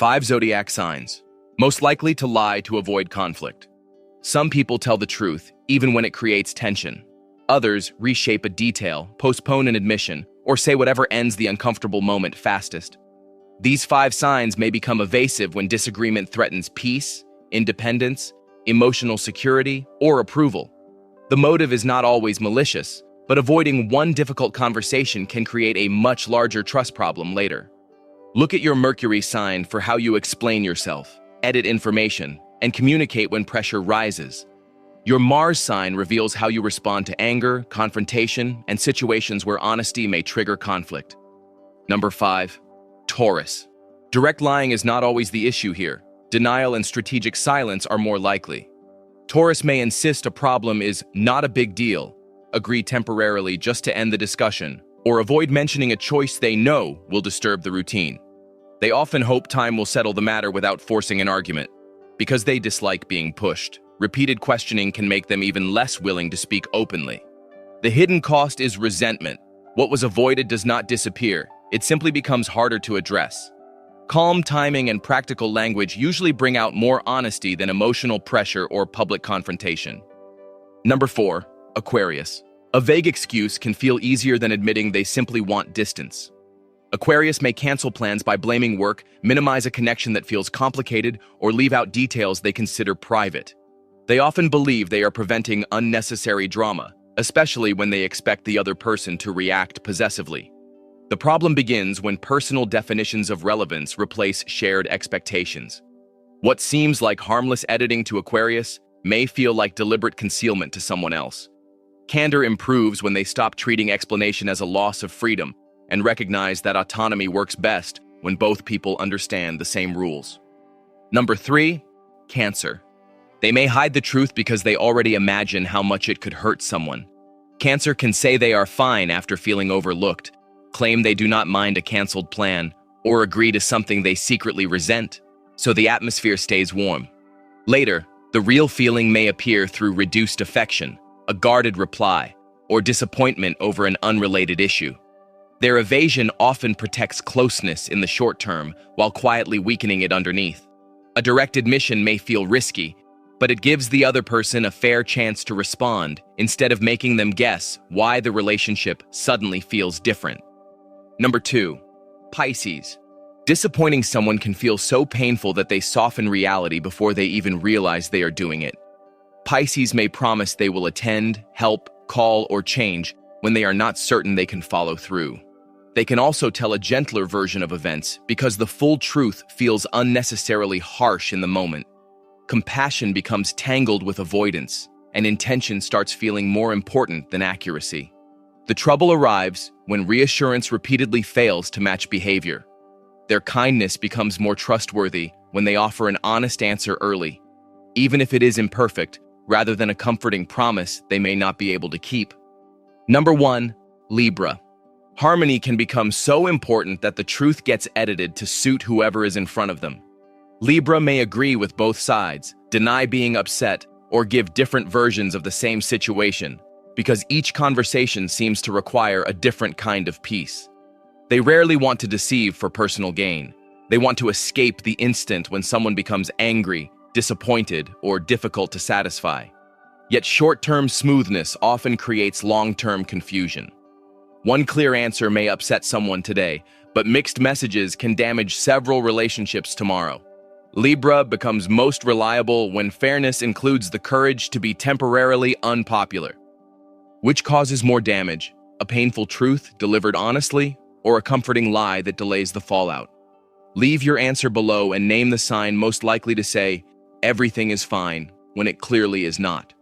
5 zodiac signs, most likely to lie to avoid conflict. Some people tell the truth, even when it creates tension. Others reshape a detail, postpone an admission, or say whatever ends the uncomfortable moment fastest. These 5 signs may become evasive when disagreement threatens peace, independence, emotional security, or approval. The motive is not always malicious, but avoiding one difficult conversation can create a much larger trust problem later. Look at your Mercury sign for how you explain yourself, edit information, and communicate when pressure rises. Your Mars sign reveals how you respond to anger, confrontation, and situations where honesty may trigger conflict. Number 5. Taurus. Direct lying is not always the issue here. Denial and strategic silence are more likely. Taurus may insist a problem is not a big deal, agree temporarily just to end the discussion, or avoid mentioning a choice they know will disturb the routine. They often hope time will settle the matter without forcing an argument. Because they dislike being pushed, repeated questioning can make them even less willing to speak openly. The hidden cost is resentment. What was avoided does not disappear. It simply becomes harder to address. Calm timing and practical language usually bring out more honesty than emotional pressure or public confrontation. Number 4. Aquarius. A vague excuse can feel easier than admitting they simply want distance. Aquarius may cancel plans by blaming work, minimize a connection that feels complicated, or leave out details they consider private. They often believe they are preventing unnecessary drama, especially when they expect the other person to react possessively. The problem begins when personal definitions of relevance replace shared expectations. What seems like harmless editing to Aquarius may feel like deliberate concealment to someone else. Candor improves when they stop treating explanation as a loss of freedom and recognize that autonomy works best when both people understand the same rules. Number 3. Cancer. They may hide the truth because they already imagine how much it could hurt someone. Cancer can say they are fine after feeling overlooked, claim they do not mind a canceled plan, or agree to something they secretly resent, so the atmosphere stays warm. Later, the real feeling may appear through reduced affection, a guarded reply, or disappointment over an unrelated issue. Their evasion often protects closeness in the short term while quietly weakening it underneath. A direct admission may feel risky, but it gives the other person a fair chance to respond instead of making them guess why the relationship suddenly feels different. Number 2. Pisces. Disappointing someone can feel so painful that they soften reality before they even realize they are doing it. Pisces may promise they will attend, help, call, or change when they are not certain they can follow through. They can also tell a gentler version of events because the full truth feels unnecessarily harsh in the moment. Compassion becomes tangled with avoidance, and intention starts feeling more important than accuracy. The trouble arrives when reassurance repeatedly fails to match behavior. Their kindness becomes more trustworthy when they offer an honest answer early, even if it is imperfect, rather than a comforting promise they may not be able to keep. Number 1. Libra. Harmony can become so important that the truth gets edited to suit whoever is in front of them. Libra may agree with both sides, deny being upset, or give different versions of the same situation, because each conversation seems to require a different kind of peace. They rarely want to deceive for personal gain. They want to escape the instant when someone becomes angry, disappointed, or difficult to satisfy. Yet short-term smoothness often creates long-term confusion. One clear answer may upset someone today, but mixed messages can damage several relationships tomorrow. Libra becomes most reliable when fairness includes the courage to be temporarily unpopular. Which causes more damage, a painful truth delivered honestly, or a comforting lie that delays the fallout? Leave your answer below and name the sign most likely to say, "Everything is fine," when it clearly is not.